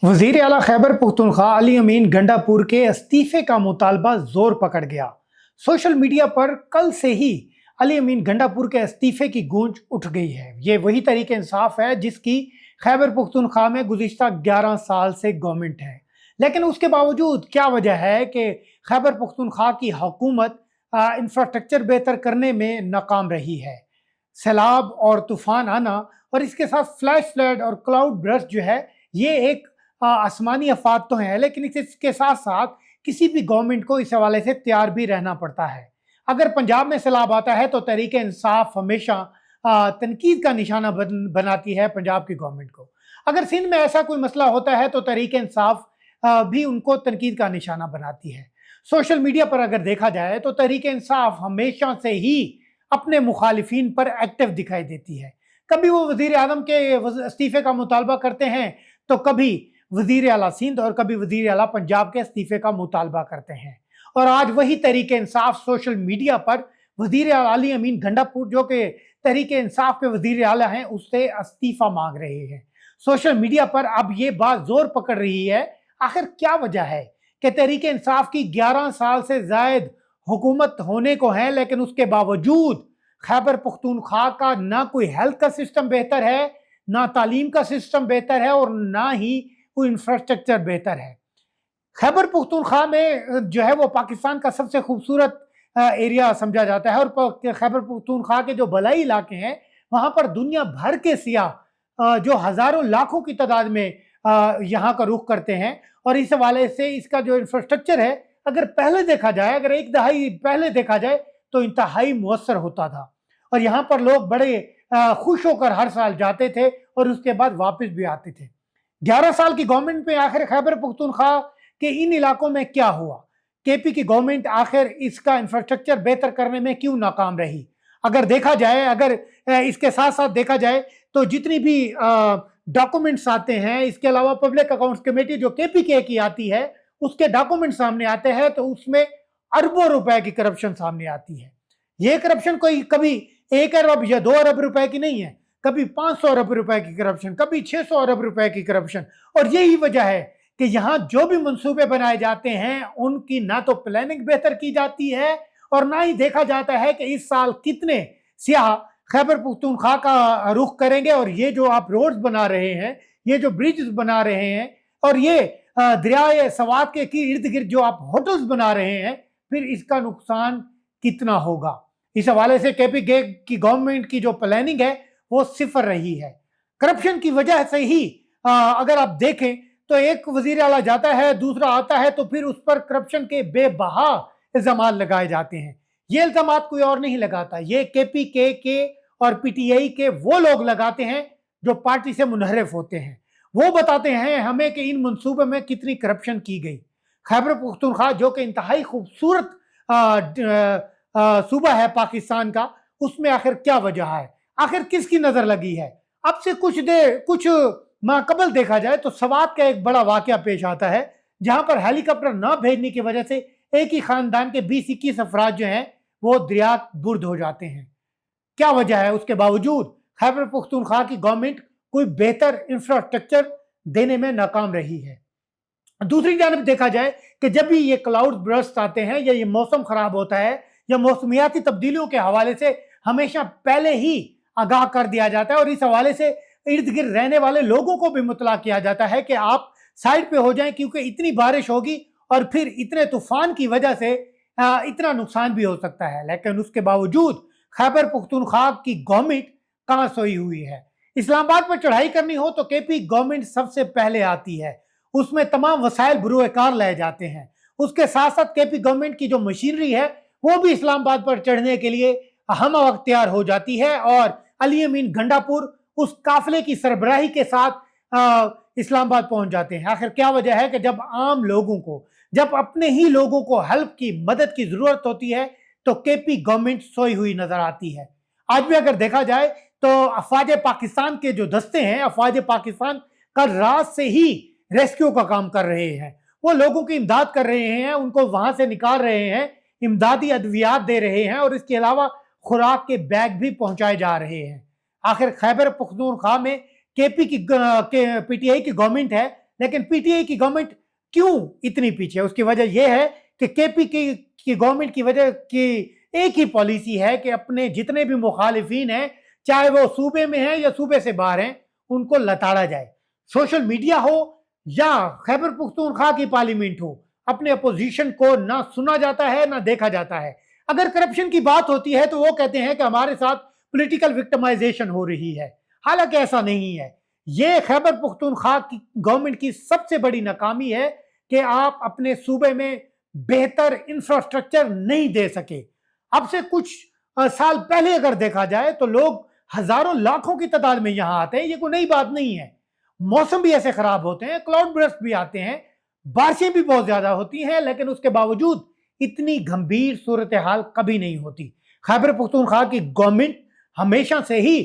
वजीर आला खैबर पुख्तनख्वा अली अमीन गंडापुर के इस्तीफे का मुतालबा जोर पकड़ गया। सोशल मीडिया पर कल से ही अली अमीन गंडापुर के इस्तीफे की गूंज उठ गई है। ये वही तरीके इंसाफ है जिसकी खैबर पुख्तनख्वा में गुज़िश्ता 11 साल से गवर्नमेंट है, लेकिन उसके बावजूद क्या वजह है कि खैबर पुख्तनख्वा की हुकूमत इंफ्रास्ट्रक्चर बेहतर करने में नाकाम रही है। सैलाब और तूफान आना और इसके साथ फ्लैश फ्लड और क्लाउड ब्रस्ट जो है, ये एक आसमानी आफात तो है, लेकिन इसके साथ साथ किसी भी गवर्नमेंट को इस हवाले से तैयार भी रहना पड़ता है। अगर पंजाब में सैलाब आता है तो तहरीक इंसाफ हमेशा तनकीद का निशाना बनाती है पंजाब की गवर्नमेंट को। अगर सिंध में ऐसा कोई मसला होता है तो तहरीक इंसाफ भी उनको तनकीद का निशाना बनाती है। सोशल मीडिया पर अगर देखा जाए तो तहरीक इंसाफ हमेशा से ही अपने मुखालिफिन पर एक्टिव दिखाई देती है। कभी वो वजीर आजम के इस्तीफे का मुतालबा करते हैं, तो कभी वजीर आला सिंध और कभी वजीर आला पंजाब के इस्तीफे का मुतालबा करते हैं। और आज वही तहरीक इंसाफ सोशल मीडिया पर वजीर आला अली अमीन गंडापुर, जो कि तहरीक इंसाफ के वजीर आला हैं, उससे इस्तीफा मांग रहे हैं। सोशल मीडिया पर अब ये बात जोर पकड़ रही है, आखिर क्या वजह है कि तहरीक इंसाफ की 11 साल से जायद हुकूमत होने को है, लेकिन उसके बावजूद खैबर पुख्तनख्वा का ना कोई हेल्थ का सिस्टम बेहतर है, ना तालीम का सिस्टम बेहतर है और ना ही कोई इंफ्रास्ट्रक्चर बेहतर है। खैबर पुख्तनख्वा में जो है वो पाकिस्तान का सबसे खूबसूरत एरिया समझा जाता है, और खैबर पुख्तनख्वा के जो बलाई इलाके हैं वहाँ पर दुनिया भर के सियाह जो हज़ारों लाखों की तादाद में यहाँ का रुख करते हैं। और इस हवाले से इसका जो इंफ्रास्ट्रक्चर है, अगर पहले देखा जाए, अगर एक दहाई पहले देखा जाए तो इंतहाई मुअस्सर होता था, और यहाँ पर लोग बड़े खुश होकर हर साल जाते थे और उसके बाद वापस भी आते थे। 11 साल की गवर्नमेंट में आखिर खैबर पुख्तनख्वा के इन इलाकों में क्या हुआ? केपी की गवर्नमेंट आखिर इसका इंफ्रास्ट्रक्चर बेहतर करने में क्यों नाकाम रही? अगर देखा जाए, अगर इसके साथ साथ देखा जाए तो जितनी भी डॉक्यूमेंट्स आते हैं, इसके अलावा पब्लिक अकाउंट्स कमेटी जो केपी के की आती है, उसके डॉक्यूमेंट सामने आते हैं तो उसमें अरबों रुपए की करप्शन सामने आती है। ये करप्शन कोई कभी 1 अरब या 2 अरब रुपए की नहीं है, कभी 500 अरब रुपए की करप्शन, कभी 600 अरब रुपए की करप्शन। और यही वजह है कि यहाँ जो भी मंसूबे बनाए जाते हैं उनकी ना तो प्लानिंग बेहतर की जाती है और ना ही देखा जाता है कि इस साल कितने सियाह खैबर पुख्तनख्वा का रुख करेंगे। और ये जो आप रोड्स बना रहे हैं, ये जो ब्रिजेस बना रहे हैं, और ये दरियाए सवात के इर्द गिर्द जो आप होटल्स बना रहे हैं, फिर इसका नुकसान कितना होगा? इस हवाले से केपी की गवर्नमेंट की जो प्लानिंग है वो सिफर रही है। करप्शन की वजह से ही अगर आप देखें तो एक वजीर आला जाता है, दूसरा आता है, तो फिर उस पर करप्शन के बेबहा इल्जाम लगाए जाते हैं। ये इल्जाम कोई और नहीं लगाता, ये केपी के और पीटीआई के वो लोग लगाते हैं जो पार्टी से मुनहरिफ होते हैं। वो बताते हैं हमें कि इन मंसूबे में कितनी करप्शन की गई। खैबर पुख्तनख्वा जो कि इंतहाई खूबसूरत सूबा है पाकिस्तान का, उसमें आखिर क्या वजह है? आखिर किसकी नजर लगी है? अब से कुछ माह कबल देखा जाए तो सवात का एक बड़ा वाकया पेश आता है, जहां पर हेलीकॉप्टर न भेजने की वजह से एक ही खानदान के 20-21 अफराद जो हैं वो दरिया बुर्द हो जाते हैं। क्या वजह है? उसके बावजूद खैबर पुख्तनख्वा की गवर्नमेंट कोई बेहतर इंफ्रास्ट्रक्चर देने में नाकाम रही है। दूसरी जानब देखा जाए कि जब भी ये क्लाउड बर्स्ट आते हैं या ये मौसम खराब होता है या मौसमियाती तब्दीलियों के हवाले से हमेशा पहले ही आगाह कर दिया जाता है, और इस हवाले से इर्द गिर्द रहने वाले लोगों को भी मुतला किया जाता है कि आप साइड पे हो जाएं, क्योंकि इतनी बारिश होगी और फिर इतने तूफान की वजह से इतना नुकसान भी हो सकता है। लेकिन उसके बावजूद खैबर पुख्तनख्वा की गवर्नमेंट कहाँ सोई हुई है? इस्लामाबाद पर चढ़ाई करनी हो तो केपी गवर्नमेंट सबसे पहले आती है, उसमें तमाम वसाइल बुरुएकार लाए जाते हैं। उसके साथ साथ केपी गवर्नमेंट की जो मशीनरी है वो भी इस्लामाबाद पर चढ़ने के लिए हम वक्त तैयार हो जाती है, और अली अमीन गंडापुर उस काफिले की सरबराही के साथ इस्लामाबाद पहुंच जाते हैं। आखिर क्या वजह है कि जब आम लोगों को, जब अपने ही लोगों को हेल्प की, मदद की जरूरत होती है तो केपी गवर्नमेंट सोई हुई नजर आती है। आज भी अगर देखा जाए तो अफवाज पाकिस्तान के जो दस्ते हैं, अफवाज पाकिस्तान कल रात से ही रेस्क्यू का काम कर रहे हैं। वो लोगों की इमदाद कर रहे हैं, उनको वहां से निकाल रहे हैं, इमदादी अद्वियात दे रहे हैं, और इसके अलावा खुराक के बैग भी पहुंचाए जा रहे हैं। आखिर खैबर पुख्तनख्वा में केपी की पीटीआई की गवर्नमेंट है, لیکن پی ٹی آئی کی گورنمنٹ کیوں اتنی پیچھے؟ اس کی وجہ یہ ہے کہ کے پی کی گورنمنٹ کی وجہ کی ایک ہی پالیسی ہے کہ اپنے جتنے بھی مخالفین ہیں، چاہے وہ صوبے میں ہیں یا صوبے سے باہر ہیں، ان کو لتاڑا جائے۔ سوشل میڈیا ہو یا خیبر پختونخوا کی پارلیمنٹ ہو، اپنے اپوزیشن کو نہ سنا جاتا ہے نہ دیکھا جاتا ہے۔ اگر کرپشن کی بات ہوتی ہے تو وہ کہتے ہیں کہ ہمارے ساتھ پولیٹیکل وکٹمائزیشن ہو رہی ہے، حالانکہ ایسا نہیں ہے۔ یہ خیبر پختونخوا کی گورنمنٹ کی سب سے بڑی ناکامی ہے کہ آپ اپنے صوبے میں بہتر انفراسٹرکچر نہیں دے سکے۔ اب سے کچھ سال پہلے اگر دیکھا جائے تو لوگ ہزاروں لاکھوں کی تعداد میں یہاں آتے ہیں، یہ کوئی نئی بات نہیں ہے۔ موسم بھی ایسے خراب ہوتے ہیں، کلاؤڈ برسٹ بھی آتے ہیں، بارشیں بھی بہت زیادہ ہوتی ہیں، لیکن اس کے باوجود اتنی گھمبیر صورتحال کبھی نہیں ہوتی۔ خیبر پختونخوا کی گورنمنٹ ہمیشہ سے ہی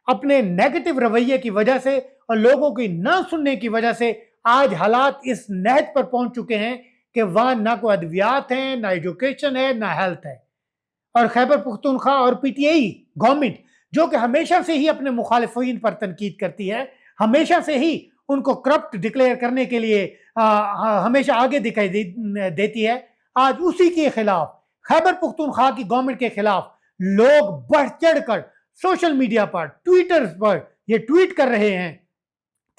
اپنے نیگیٹو رویے کی وجہ سے اور لوگوں کی نہ سننے کی وجہ سے آج حالات اس نہج پر پہنچ چکے ہیں کہ وہاں نہ کوئی ادویات ہیں، نہ ایجوکیشن ہے، نہ ہیلتھ ہے۔ اور خیبر پختونخوا اور پی ٹی آئی گورنمنٹ جو کہ ہمیشہ سے ہی اپنے مخالفین پر تنقید کرتی ہے، ہمیشہ سے ہی ان کو کرپٹ ڈکلیئر کرنے کے لیے ہمیشہ آگے دکھائی دیتی ہے، آج اسی کے خلاف، خیبر پختونخوا کی گورنمنٹ کے خلاف لوگ بڑھ چڑھ کر سوشل میڈیا پر، ٹویٹر پر یہ ٹویٹ کر رہے ہیں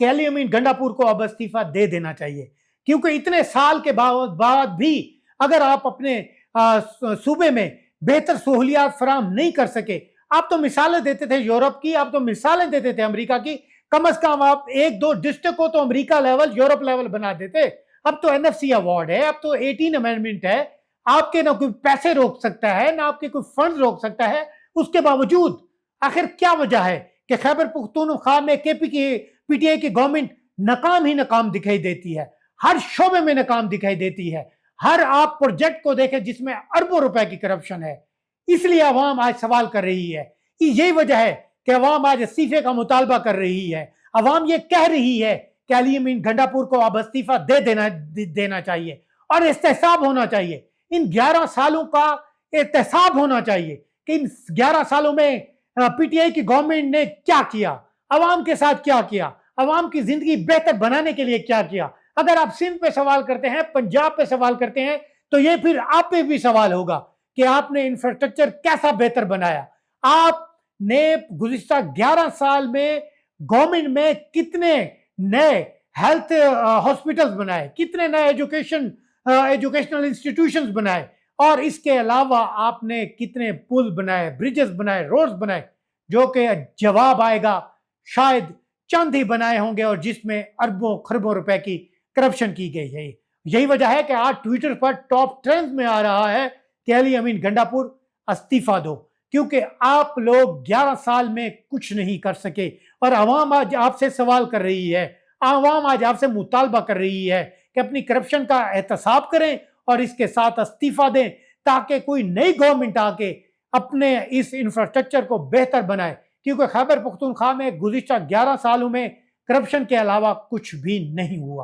کہ علی امین گنڈا پور کو اب استعفیٰ دے دینا چاہیے، کیونکہ اتنے سال کے بعد بھی اگر آپ اپنے صوبے میں بہتر سہولیات فراہم نہیں کر سکے، آپ تو مثالیں دیتے تھے یورپ کی، آپ تو مثالیں دیتے تھے امریکہ کی، کم از کم آپ ایک دو ڈسٹرکٹ کو تو امریکہ لیول، یورپ لیول بنا دیتے۔ اب تو این ایف سی ایوارڈ ہے، اب تو 18 امینڈمنٹ ہے، آپ کے نہ کوئی پیسے روک سکتا ہے، نہ آپ کے کوئی فنڈ روک سکتا ہے۔ اس کے باوجود آخر کیا وجہ ہے کہ خیبر پختونخوا میں پی ٹی آئی کی گورنمنٹ ناکام ہی ناکام دکھائی دیتی ہے، ہر شعبے میں ناکام دکھائی دیتی ہے، ہر آپ پروجیکٹ کو دیکھیں جس میں اربوں روپے کی کرپشن ہے۔ اس لیے عوام آج سوال کر رہی ہے، یہی وجہ ہے کہ عوام آج استعفے کا مطالبہ کر رہی ہے۔ عوام یہ کہہ رہی ہے کہ علی امین گنڈا پور کو اب استعفیٰ دینا چاہیے اور احتساب ہونا چاہیے۔ ان 11 سالوں کا احتساب ہونا چاہیے کہ ان 11 سالوں میں پی ٹی آئی کی گورنمنٹ نے کیا کیا، عوام کے ساتھ کیا کیا، عوام کی زندگی بہتر بنانے کے لیے کیا کیا۔ اگر آپ سندھ پہ سوال کرتے ہیں، پنجاب پہ سوال کرتے ہیں، تو یہ پھر آپ پہ بھی سوال ہوگا کہ آپ نے انفراسٹرکچر کیسا بہتر بنایا۔ آپ نے گزشتہ 11 سال میں گورنمنٹ میں کتنے نئے ہیلتھ ہاسپٹلز بنائے، کتنے نئے ایجوکیشنل انسٹیٹیوشنز بنائے، اور اس کے علاوہ آپ نے کتنے پل بنائے، بریجز بنائے، روڈز بنائے، جو کہ جواب آئے گا شاید چند ہی بنائے ہوں گے اور جس میں اربوں خربوں روپے کی کرپشن کی گئی ہے۔ یہی وجہ ہے کہ آج ٹویٹر پر ٹاپ ٹرینڈ میں آ رہا ہے کہ علی امین گنڈا پور استعفیٰ دو، کیونکہ آپ لوگ 11 سال میں کچھ نہیں کر سکے، اور عوام آج آپ سے سوال کر رہی ہے، عوام آج آپ سے مطالبہ کر رہی ہے کہ اپنی کرپشن کا احتساب کریں اور اس کے ساتھ استعفیٰ دیں، تاکہ کوئی نئی گورنمنٹ آ کے اپنے اس انفراسٹرکچر کو بہتر بنائے، کیونکہ خیبر پختونخوا میں گزشتہ 11 سالوں میں کرپشن کے علاوہ کچھ بھی نہیں ہوا۔